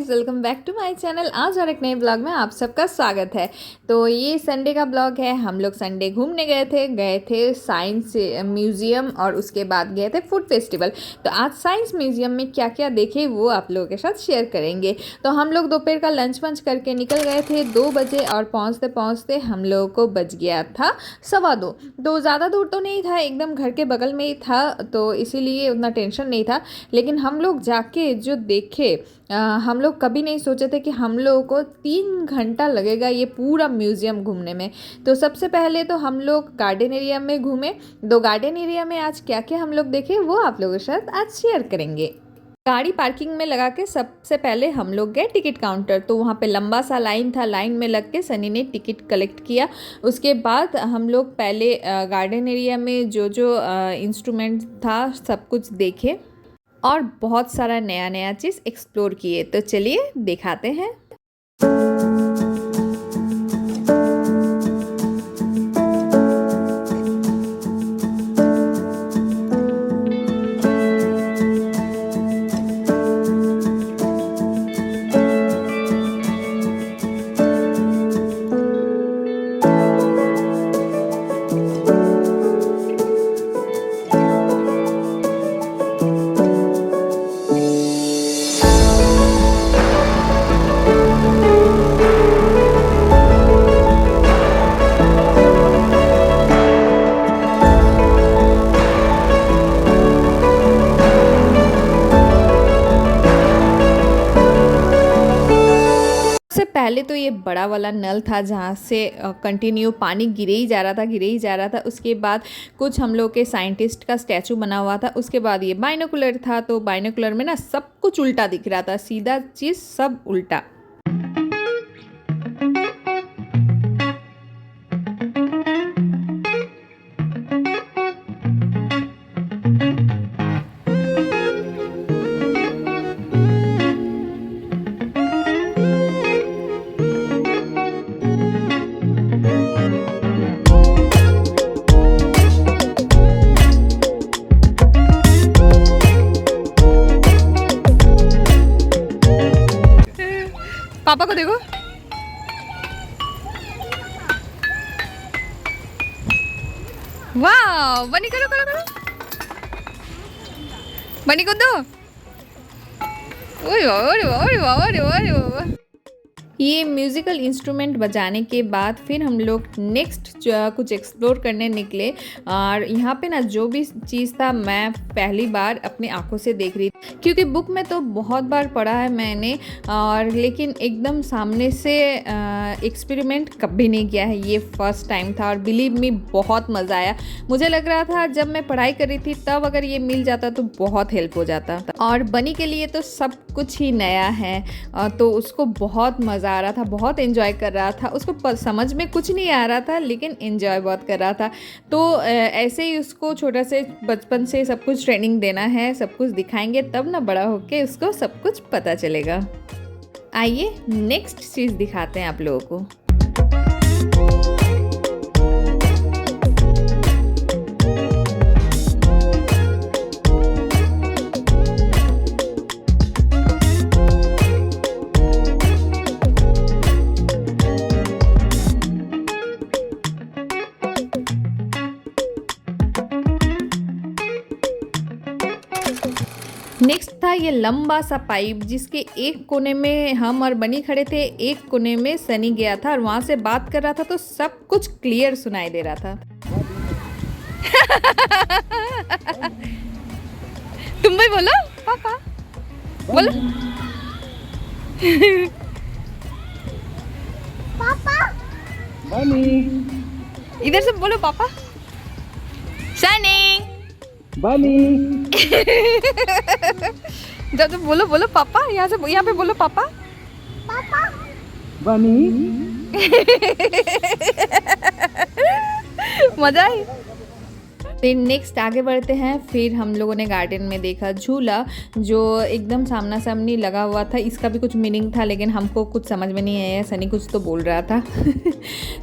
Guys, welcome back to my channel. आज और एक नए ब्लॉग में आप सबका स्वागत है। तो ये संडे का ब्लॉग है। हम लोग संडे घूमने गए थे साइंस म्यूज़ियम और उसके बाद गए थे फूड फेस्टिवल। तो आज साइंस म्यूज़ियम में क्या क्या देखे वो आप लोगों के साथ शेयर करेंगे। तो हम लोग दोपहर का लंच वंच करके निकल गए थे 2 बजे और पहुँचते पहुँचते हम लोगों को बज गया था 2:15। तो ज़्यादा दूर तो नहीं था, एकदम घर के बगल में ही था, तो इसीलिए उतना टेंशन नहीं था। लेकिन हम लोग जाके जो देखे, हम लोग कभी नहीं सोचे थे कि हम लोगों को 3 घंटा लगेगा ये पूरा म्यूज़ियम घूमने में। तो सबसे पहले तो हम लोग गार्डन एरिया में घूमे। तो गार्डन एरिया में आज क्या क्या हम लोग देखे वो आप लोगों के साथ आज शेयर करेंगे। गाड़ी पार्किंग में लगा के सबसे पहले हम लोग गए टिकट काउंटर। तो वहाँ पे लंबा सा लाइन था, लाइन में लग के सनी ने टिकट कलेक्ट किया। उसके बाद हम लोग पहले गार्डन एरिया में जो जो इंस्ट्रूमेंट था सब कुछ देखे और बहुत सारा नया नया चीज़ एक्सप्लोर किए। तो चलिए दिखाते हैं। पहले तो ये बड़ा वाला नल था जहाँ से कंटिन्यू पानी गिरे ही जा रहा था। उसके बाद कुछ हम लोग के साइंटिस्ट का स्टैचू बना हुआ था। उसके बाद ये बाइनोकुलर था, तो बाइनोकुलर में ना सब कुछ उल्टा दिख रहा था, सीधा चीज़ सब उल्टा। पापा को देखो, वाह बनी, करो करो करो, बनी को दो। ये म्यूज़िकल इंस्ट्रूमेंट बजाने के बाद फिर हम लोग नेक्स्ट कुछ एक्सप्लोर करने निकले। और यहाँ पे ना जो भी चीज़ था मैं पहली बार अपनी आंखों से देख रही थी, क्योंकि बुक में तो बहुत बार पढ़ा है मैंने, और लेकिन एकदम सामने से एक्सपेरिमेंट कभी नहीं किया है। ये फर्स्ट टाइम था और बिलीव मी बहुत मज़ा आया। मुझे लग रहा था जब मैं पढ़ाई कर रही थी तब अगर ये मिल जाता तो बहुत हेल्प हो जाता। और बनी के लिए तो सब कुछ ही नया है, तो उसको बहुत मज़ा आ रहा था, बहुत एंजॉय कर रहा था। उसको समझ में कुछ नहीं आ रहा था लेकिन एंजॉय बहुत कर रहा था। तो ऐसे ही उसको छोटा से बचपन से सब कुछ ट्रेनिंग देना है, सब कुछ दिखाएंगे, तब ना बड़ा होके उसको सब कुछ पता चलेगा। आइए नेक्स्ट चीज़ दिखाते हैं आप लोगों को। नेक्स्ट था ये लंबा सा पाइप, जिसके एक कोने में हम और बनी खड़े थे, एक कोने में सनी गया था और वहां से बात कर रहा था, तो सब कुछ क्लियर सुनाई दे रहा था। तुम भी बोलो पापा, बोलो पापा, बनी इधर से बोलो पापा, सनी बनी। जब बोलो बोलो पापा, यहाँ से यहाँ पे बोलो पापा, पापा बनी। मजा आई। फिर नेक्स्ट आगे बढ़ते हैं। फिर हम लोगों ने गार्डन में देखा झूला जो एकदम सामना सामनी लगा हुआ था। इसका भी कुछ मीनिंग था लेकिन हमको कुछ समझ में नहीं आया, सनी कुछ तो बोल रहा था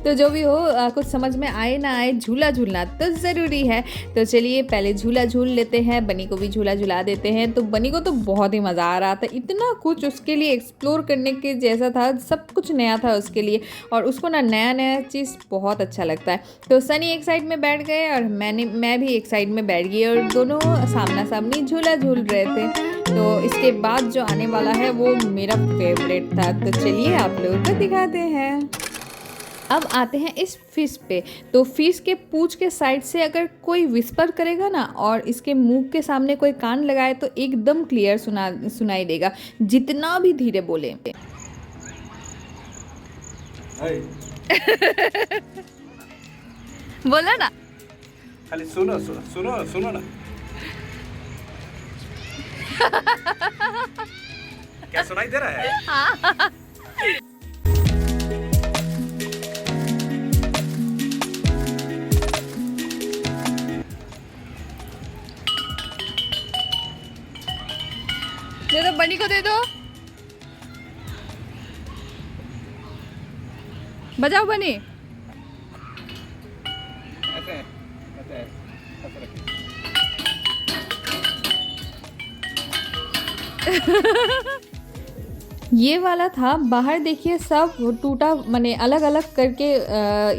तो जो भी हो कुछ समझ में आए ना आए, झूला झूलना तो ज़रूरी है। तो चलिए पहले झूला झूल लेते हैं, बनी को भी झूला झुला देते हैं। तो बनी को तो बहुत ही मज़ा आ रहा था, इतना कुछ उसके लिए एक्सप्लोर करने के जैसा था, सब कुछ नया था उसके लिए और उसको ना नया नया चीज़ बहुत अच्छा लगता है। तो सनी एक साइड में बैठ गए और मैं भी एक साइड में बैठ गई और दोनों सामना सामनी झूला झूल रहे थे। तो इसके बाद जो आने वाला है वो मेरा फेवरेट था, तो चलिए आप लोगों को दिखाते हैं। अब आते हैं इस फिश पे। तो फिश के पूंछ के साइड से अगर कोई विस्पर करेगा ना और इसके मुंह के सामने कोई कान लगाए तो एकदम क्लियर सुनाई देगा, जितना भी धीरे बोले। बोला ना, खाली सुनो सुनो सुनो सुनो ना क्या सुनाई दे रहा है? हाँ। दे दो, बनी को दे दो, बजाओ बनी। ऐसे ऐसे ऐसे रखिए। ये वाला था। बाहर देखिए सब टूटा माने अलग अलग करके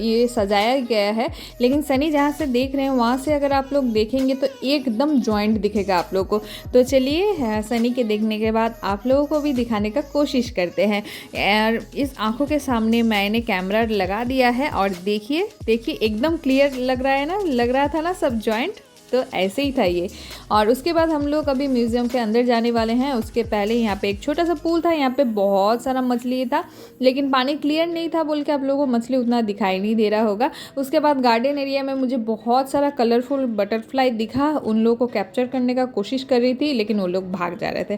ये सजाया गया है, लेकिन सनी जहाँ से देख रहे हैं वहाँ से अगर आप लोग देखेंगे तो एकदम जॉइंट दिखेगा आप लोगों को। तो चलिए सनी के देखने के बाद आप लोगों को भी दिखाने का कोशिश करते हैं। और इस आंखों के सामने मैंने कैमरा लगा दिया है और देखिए देखिए एकदम क्लियर लग रहा है ना, लग रहा था ना सब जॉइंट। तो ऐसे ही था ये। और उसके बाद हम लोग अभी म्यूज़ियम के अंदर जाने वाले हैं। उसके पहले यहाँ पे एक छोटा सा पूल था, यहाँ पे बहुत सारा मछली था लेकिन पानी क्लियर नहीं था बोल के आप लोगों को मछली उतना दिखाई नहीं दे रहा होगा। उसके बाद गार्डन एरिया में मुझे बहुत सारा कलरफुल बटरफ्लाई दिखा, उन लोगों को कैप्चर करने का कोशिश कर रही थी लेकिन वो लोग भाग जा रहे थे।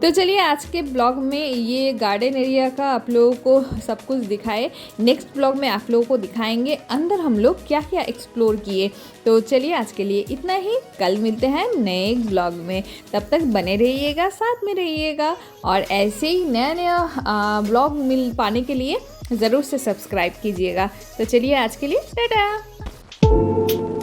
तो चलिए आज के ब्लॉग में ये गार्डन एरिया का आप लोगों को सब कुछ दिखाए। नेक्स्ट ब्लॉग में आप लोगों को दिखाएंगे अंदर हम लोग क्या क्या एक्सप्लोर किए। तो चलिए आज के लिए इतना ही, कल मिलते हैं नए ब्लॉग में। तब तक बने रहिएगा, साथ में रहिएगा और ऐसे ही नया नया ब्लॉग मिल पाने के लिए ज़रूर से सब्सक्राइब कीजिएगा। तो चलिए आज के लिए टाटा।